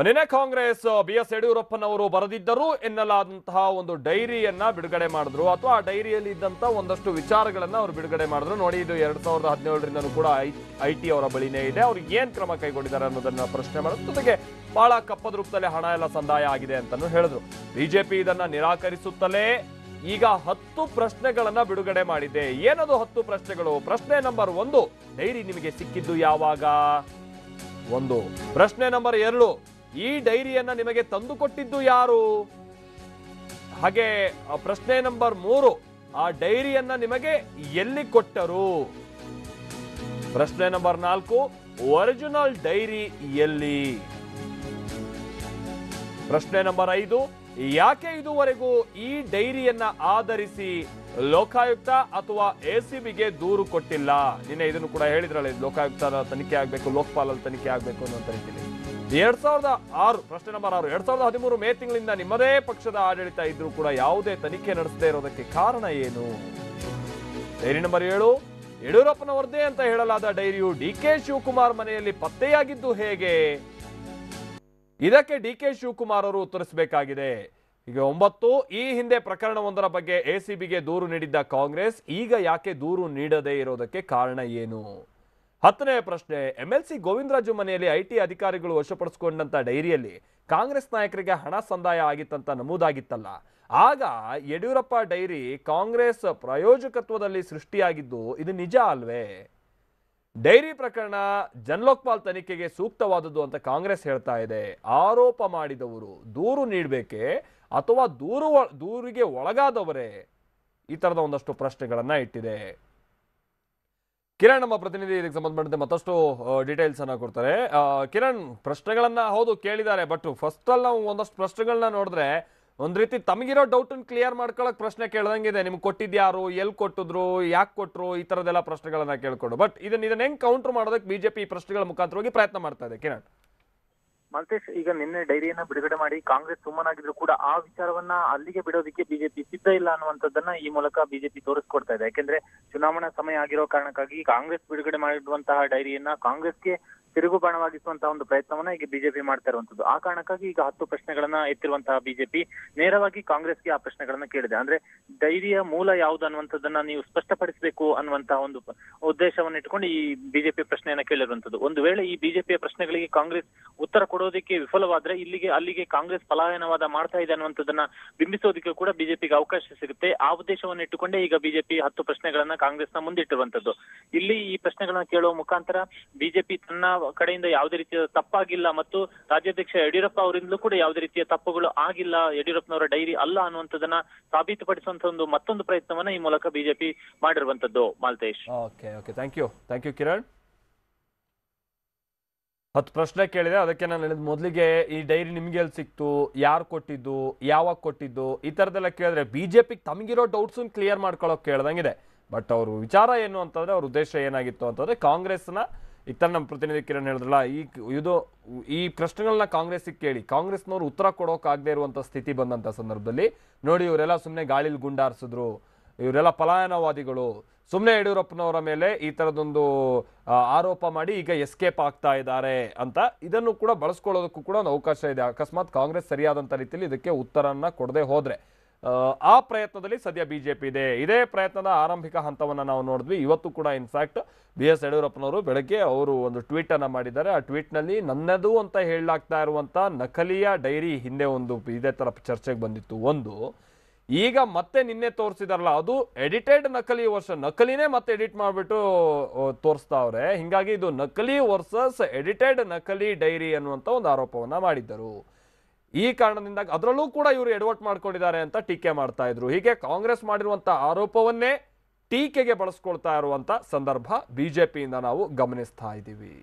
ನಿನ್ನೆ ಕಾಂಗ್ರೆಸ್ BS ಯಡಿಯೂರಪ್ಪನವರು ಬರೆದಿದ್ದರು ಎನ್ನಲಾದಂತಹ ಒಂದು ಡೈರಿಯನ್ನ ಬಿಡುಗಡೆ ಮಾಡಿದ್ರು ಅಥವಾ ಆ ಡೈರಿಯಲ್ಲಿ ಇದ್ದಂತ ಒಂದಷ್ಟು ವಿಚಾರಗಳನ್ನ ಅವರು ಬಿಡುಗಡೆ ಮಾಡಿದ್ರು. ನೋಡಿ, ಇದು 2017ರಿಂದನೂ ಕೂಡ IT ಅವರ ಬಳಿನೇ ಇದೆ. ಅವ್ರು ಏನ್ ಕ್ರಮ ಕೈಗೊಂಡಿದ್ದಾರೆ ಅನ್ನೋದನ್ನ ಪ್ರಶ್ನೆ ಮಾಡೋದು ಜೊತೆಗೆ ಬಹಳ ಕಪ್ಪದ ರೂಪದಲ್ಲಿ ಹಣ ಎಲ್ಲ ಸಂದಾಯ ಆಗಿದೆ ಅಂತಾನು ಹೇಳಿದ್ರು. ಬಿಜೆಪಿ ಇದನ್ನ ನಿರಾಕರಿಸುತ್ತಲೇ ಈಗ 10 ಪ್ರಶ್ನೆಗಳನ್ನ ಬಿಡುಗಡೆ ಮಾಡಿದೆ. ಏನದು 10 ಪ್ರಶ್ನೆಗಳು? ಪ್ರಶ್ನೆ ನಂಬರ್ 1, ಡೈರಿ ನಿಮಗೆ ಸಿಕ್ಕಿದ್ದು ಯಾವಾಗ? ಒಂದು. ಪ್ರಶ್ನೆ ನಂಬರ್ 2, ಈ ಡೈರಿಯನ್ನ ನಿಮಗೆ ತಂದುಕೊಟ್ಟಿದ್ದು ಯಾರು? ಹಾಗೆ ಪ್ರಶ್ನೆ ನಂಬರ್ 3, ಆ ಡೈರಿಯನ್ನ ನಿಮಗೆ ಎಲ್ಲಿ ಕೊಟ್ಟರು? ಪ್ರಶ್ನೆ ನಂಬರ್ 4, ಒರಿಜಿನಲ್ ಡೈರಿ ಎಲ್ಲಿ? ಪ್ರಶ್ನೆ ನಂಬರ್ 5, ಯಾಕೆ ಇದುವರೆಗೂ ಈ ಡೈರಿಯನ್ನ ಆಧರಿಸಿ ಲೋಕಾಯುಕ್ತ ಅಥವಾ ACBಗೆ ದೂರು ಕೊಟ್ಟಿಲ್ಲ? ನಿನ್ನೆ ಇದನ್ನು ಕೂಡ ಹೇಳಿದ್ರಲ್ಲ, ಲೋಕಾಯುಕ್ತ ತನಿಖೆ ಆಗ್ಬೇಕು, ಲೋಕಪಾಲಲ್ಲಿ ತನಿಖೆ ಆಗ್ಬೇಕು ಅನ್ನೋ ರೀತಿಯಲ್ಲಿ. 2006 ಪ್ರಶ್ನೆ ನಂಬರ್ 6, 2013 ಮೇ ತಿಂಗಳಿಂದ ನಿಮ್ಮದೇ ಪಕ್ಷದ ಆಡಳಿತ ಇದ್ರೂ ಕೂಡ ಯಾವುದೇ ತನಿಖೆ ನಡೆಸದೇ ಇರೋದಕ್ಕೆ ಕಾರಣ ಏನು? ಡೈರಿ ನಂಬರ್ 7, ಯಡಿಯೂರಪ್ಪನವರದೇ ಅಂತ ಹೇಳಲಾದ ಡೈರಿಯು DK ಶಿವಕುಮಾರ್ ಮನೆಯಲ್ಲಿ ಪತ್ತೆಯಾಗಿದ್ದು ಹೇಗೆ? ಇದಕ್ಕೆ DK ಶಿವಕುಮಾರ್ ಅವರು ಉತ್ತರಿಸಬೇಕಾಗಿದೆ. ಈಗ 9, ಈ ಹಿಂದೆ ಪ್ರಕರಣವೊಂದರ ಬಗ್ಗೆ ACBಗೆ ದೂರು ನೀಡಿದ್ದ ಕಾಂಗ್ರೆಸ್ ಈಗ ಯಾಕೆ ದೂರು ನೀಡದೇ ಇರೋದಕ್ಕೆ ಕಾರಣ ಏನು? 10ನೇ ಪ್ರಶ್ನೆ, MLC ಗೋವಿಂದರಾಜು ಮನೆಯಲ್ಲಿ IT ಅಧಿಕಾರಿಗಳು ವಶಪಡಿಸಿಕೊಂಡಂತ ಡೈರಿಯಲ್ಲಿ ಕಾಂಗ್ರೆಸ್ ನಾಯಕರಿಗೆ ಹಣ ಸಂದಾಯ ಆಗಿತ್ತಂತ ನಮೂದಾಗಿತ್ತಲ್ಲ, ಆಗ ಯಡಿಯೂರಪ್ಪ ಡೈರಿ ಕಾಂಗ್ರೆಸ್ ಪ್ರಾಯೋಜಕತ್ವದಲ್ಲಿ ಸೃಷ್ಟಿಯಾಗಿದ್ದು ಇದು ನಿಜ ಅಲ್ವೇ? ಡೈರಿ ಪ್ರಕರಣ ಜನಲೋಕಪಾಲ್ ತನಿಖೆಗೆ ಸೂಕ್ತವಾದದ್ದು ಅಂತ ಕಾಂಗ್ರೆಸ್ ಹೇಳ್ತಾ ಇದೆ. ಆರೋಪ ಮಾಡಿದವರು ದೂರು ನೀಡಬೇಕೆ ಅಥವಾ ದೂರಿಗೆ ಒಳಗಾದವರೇ? ಈ ತರದ ಒಂದಷ್ಟು ಪ್ರಶ್ನೆಗಳನ್ನ ಇಟ್ಟಿದೆ. ಕಿರಣ್ ನಮ್ಮ ಪ್ರತಿನಿಧಿ ಇದಕ್ಕೆ ಸಂಬಂಧಪಟ್ಟಂತೆ ಮತ್ತಷ್ಟು ಡೀಟೇಲ್ಸ್ ಅನ್ನ ಕೊಡ್ತಾರೆ. ಕಿರಣ್, ಪ್ರಶ್ನೆಗಳನ್ನ ಹೌದು ಕೇಳಿದ್ದಾರೆ, ಬಟ್ ಫಸ್ಟ್ ಅಲ್ಲಿ ನಾವು ಒಂದಷ್ಟು ಪ್ರಶ್ನೆಗಳನ್ನ ನೋಡಿದ್ರೆ ಒಂದ್ ರೀತಿ ತಮಗಿರೋ ಡೌಟ್ ಕ್ಲಿಯರ್ ಮಾಡ್ಕೊಳಕ್ ಪ್ರಶ್ನೆ ಕೇಳ್ದಂಗಿದೆ. ನಿಮ್ಗೆ ಕೊಟ್ಟಿದ್ಯಾರು, ಎಲ್ಲಿ ಕೊಟ್ಟಿದ್ರು, ಯಾಕೆ ಕೊಟ್ರು, ಈ ತರದೆಲ್ಲ ಪ್ರಶ್ನೆಗಳನ್ನ ಕೇಳ್ಕೊಂಡು. ಬಟ್ ಇದನ್ನ ಹೆಂಗ್ ಕೌಂಟರ್ ಮಾಡೋದಕ್ಕೆ ಬಿಜೆಪಿ ಈ ಪ್ರಶ್ನೆಗಳ ಮುಖಾಂತರವಾಗಿ ಪ್ರಯತ್ನ ಮಾಡ್ತಾ ಇದೆ. ಕಿರಣ್, ಮಲ್ತೇಶ್, ಈಗ ನಿನ್ನೆ ಡೈರಿಯನ್ನ ಬಿಡುಗಡೆ ಮಾಡಿ ಕಾಂಗ್ರೆಸ್ ಸುಮ್ಮನಾಗಿದ್ರು ಕೂಡ ಆ ವಿಚಾರವನ್ನ ಅಲ್ಲಿಗೆ ಬಿಡೋದಕ್ಕೆ ಬಿಜೆಪಿ ಸಿದ್ಧ ಇಲ್ಲ ಅನ್ನುವಂಥದ್ದನ್ನ ಈ ಮೂಲಕ ಬಿಜೆಪಿ ತೋರಿಸ್ಕೊಡ್ತಾ ಇದೆ. ಯಾಕೆಂದ್ರೆ ಚುನಾವಣಾ ಸಮಯ ಆಗಿರೋ ಕಾರಣಕ್ಕಾಗಿ ಕಾಂಗ್ರೆಸ್ ಬಿಡುಗಡೆ ಮಾಡಿರುವಂತಹ ಡೈರಿಯನ್ನ ಕಾಂಗ್ರೆಸ್ಗೆ ತಿರುಗು ಬಾಣವಾಗಿಸುವಂತಹ ಒಂದು ಪ್ರಯತ್ನವನ್ನ ಈಗ ಬಿಜೆಪಿ ಮಾಡ್ತಾ ಇರುವಂತದ್ದು. ಆ ಕಾರಣಕ್ಕಾಗಿ ಈಗ 10 ಪ್ರಶ್ನೆಗಳನ್ನ ಎತ್ತಿರುವಂತಹ ಬಿಜೆಪಿ ನೇರವಾಗಿ ಕಾಂಗ್ರೆಸ್ಗೆ ಆ ಪ್ರಶ್ನೆಗಳನ್ನ ಕೇಳಿದೆ. ಅಂದ್ರೆ ಡೈರಿಯ ಮೂಲ ಯಾವ್ದು ಅನ್ನುವಂಥದ್ದನ್ನ ನೀವು ಸ್ಪಷ್ಟಪಡಿಸಬೇಕು ಅನ್ನುವಂತಹ ಒಂದು ಉದ್ದೇಶವನ್ನು ಇಟ್ಕೊಂಡು ಈ ಬಿಜೆಪಿ ಪ್ರಶ್ನೆಯನ್ನ ಕೇಳಿರುವಂತದ್ದು. ಒಂದು ವೇಳೆ ಈ ಬಿಜೆಪಿಯ ಪ್ರಶ್ನೆಗಳಿಗೆ ಕಾಂಗ್ರೆಸ್ ಉತ್ತರ ಕೊಡೋದಕ್ಕೆ ವಿಫಲವಾದ್ರೆ ಅಲ್ಲಿಗೆ ಕಾಂಗ್ರೆಸ್ ಪಲಾಯನವಾದ ಮಾಡ್ತಾ ಇದೆ ಅನ್ನುವಂಥದ್ದನ್ನ ಬಿಂಬಿಸೋದಕ್ಕೆ ಕೂಡ ಬಿಜೆಪಿಗೆ ಅವಕಾಶ ಸಿಗುತ್ತೆ. ಆ ಉದ್ದೇಶವನ್ನು ಇಟ್ಟುಕೊಂಡೇ ಈಗ ಬಿಜೆಪಿ 10 ಪ್ರಶ್ನೆಗಳನ್ನ ಕಾಂಗ್ರೆಸ್ನ ಮುಂದಿಟ್ಟಿರುವಂತದ್ದು. ಇಲ್ಲಿ ಈ ಪ್ರಶ್ನೆಗಳನ್ನ ಕೇಳುವ ಮುಖಾಂತರ ಬಿಜೆಪಿ ತನ್ನ ಕಡೆಯಿಂದ ಯಾವುದೇ ರೀತಿಯ ತಪ್ಪಾಗಿಲ್ಲ ಮತ್ತು ರಾಜ್ಯಾಧ್ಯಕ್ಷ ಯಡಿಯೂರಪ್ಪ ಅವರಿಂದಲೂ ಕೂಡ ಯಾವುದೇ ರೀತಿಯ ತಪ್ಪುಗಳು ಆಗಿಲ್ಲ, ಯಡಿಯೂರಪ್ಪನವರ ಡೈರಿ ಅಲ್ಲ ಅನ್ನುವಂಥದ್ದನ್ನ ಸಾಬೀತುಪಡಿಸುವಂತ ಮತ್ತೊಂದು ಪ್ರಯತ್ನವನ್ನ ಈ ಮೂಲಕ ಬಿಜೆಪಿ ಮಾಡಿರುವಂತದ್ದು. Maltesh, thank you Kiran. 10 ಪ್ರಶ್ನೆ ಕೇಳಿದೆ, ಅದಕ್ಕೆ ನಾನು ಹೇಳಿದ ಮೊದಲಿಗೆ ಈ ಡೈರಿ ನಿಮ್ಗೆ ಎಲ್ಲಿ ಸಿಕ್ತು, ಯಾರು ಕೊಟ್ಟಿದ್ದು, ಯಾವಾಗ ಕೊಟ್ಟಿದ್ದು, ಈ ತರದೆಲ್ಲ ಕೇಳಿದ್ರೆ ಬಿಜೆಪಿಗೆ ತಮಗಿರೋ ಡೌಟ್ಸ್ ಕ್ಲಿಯರ್ ಮಾಡ್ಕೊಳ್ಳೋಕೆ ಕೇಳ್ದಂಗಿದೆ. ಬಟ್ ಅವ್ರ ವಿಚಾರ ಏನು ಅಂತಂದ್ರೆ, ಅವ್ರ ಉದ್ದೇಶ ಏನಾಗಿತ್ತು ಅಂತಂದ್ರೆ ಕಾಂಗ್ರೆಸ್ನ ಈಗ ನಮ್ಮ ಪ್ರತಿನಿಧಿ ಕಿರಣ್ ಹೇಳಿದ್ರಲ್ಲ, ಈ ಪ್ರಶ್ನೆಗಳನ್ನ ಕಾಂಗ್ರೆಸ್ಗೆ ಕೇಳಿ ಕಾಂಗ್ರೆಸ್ನವ್ರು ಉತ್ತರ ಕೊಡೋಕಾಗದೇ ಇರುವಂತ ಸ್ಥಿತಿ ಬಂದಂತ ಸಂದರ್ಭದಲ್ಲಿ ನೋಡಿ, ಇವರೆಲ್ಲ ಸುಮ್ಮನೆ ಗಾಳಿಲಿ ಗುಂಡಾರಿಸಿದ್ರು, ಇವರೆಲ್ಲ ಪಲಾಯನವಾದಿಗಳು, ಸುಮ್ಮನೆ ಯಡಿಯೂರಪ್ಪನವರ ಮೇಲೆ ಈ ತರದೊಂದು ಆರೋಪ ಮಾಡಿ ಈಗ ಎಸ್ಕೇಪ್ ಆಗ್ತಾ ಇದ್ದಾರೆ ಅಂತ ಇದನ್ನು ಕೂಡ ಬಳಸ್ಕೊಳ್ಳೋದಕ್ಕೂ ಕೂಡ ಒಂದು ಅವಕಾಶ ಇದೆ. ಅಕಸ್ಮಾತ್ ಕಾಂಗ್ರೆಸ್ ಸರಿಯಾದಂತ ರೀತಿಯಲ್ಲಿ ಇದಕ್ಕೆ ಉತ್ತರನ್ನ ಕೊಡದೆ ಹೋದ್ರೆ ಆ ಪ್ರಯತ್ನದಲ್ಲಿ ಸದ್ಯ ಬಿಜೆಪಿ ಇದೆ. ಇದೇ ಪ್ರಯತ್ನದ ಆರಂಭಿಕ ಹಂತವನ್ನ ನಾವು ನೋಡಿದ್ವಿ. ಇವತ್ತು ಕೂಡ ಇನ್ಫ್ಯಾಕ್ಟ್ BS ಯಡಿಯೂರಪ್ಪನವರು ಬೆಳಗ್ಗೆ ಅವರು ಒಂದು ಟ್ವೀಟ್ ಅನ್ನ ಮಾಡಿದ್ದಾರೆ. ಆ ಟ್ವೀಟ್ ನಲ್ಲಿ ನನ್ನದು ಅಂತ ಹೇಳಲಾಗ್ತಾ ಇರುವಂತ ನಕಲಿಯ ಡೈರಿ ಹಿಂದೆ ಒಂದು ಇದೇ ತರ ಚರ್ಚೆಗೆ ಬಂದಿತ್ತು. ಒಂದು ಈಗ ಮತ್ತೆ ನಿನ್ನೆ ತೋರಿಸಿದಾರಲ್ಲ, ಅದು ಎಡಿಟೆಡ್ ನಕಲಿ ವರ್ಷನ್, ನಕಲಿನೇ ಮತ್ತೆ ಎಡಿಟ್ ಮಾಡಿಬಿಟ್ಟು ತೋರಿಸ್ತಾವ್ರೆ. ಹಿಂಗಾಗಿ ಇದು ನಕಲಿ ವರ್ಸಸ್ ಎಡಿಟೆಡ್ ನಕಲಿ ಡೈರಿ ಅನ್ನುವಂತ ಒಂದು ಆರೋಪವನ್ನ ಮಾಡಿದ್ದರು. ಈ ಕಾರಣದಿಂದ ಅದರಲ್ಲೂ ಕೂಡ ಇವರು ಎಡವಟ್ ಮಾಡ್ಕೊಂಡಿದ್ದಾರೆ ಅಂತ ಟೀಕೆ ಮಾಡ್ತಾ ಇದ್ರು. ಹೀಗೆ ಕಾಂಗ್ರೆಸ್ ಮಾಡಿರುವಂತ ಆರೋಪವನ್ನೇ ಟೀಕೆಗೆ ಬಳಸ್ಕೊಳ್ತಾ ಇರುವಂತ ಸಂದರ್ಭ ಬಿಜೆಪಿಯಿಂದ ನಾವು ಗಮನಿಸ್ತಾ ಇದ್ದೀವಿ.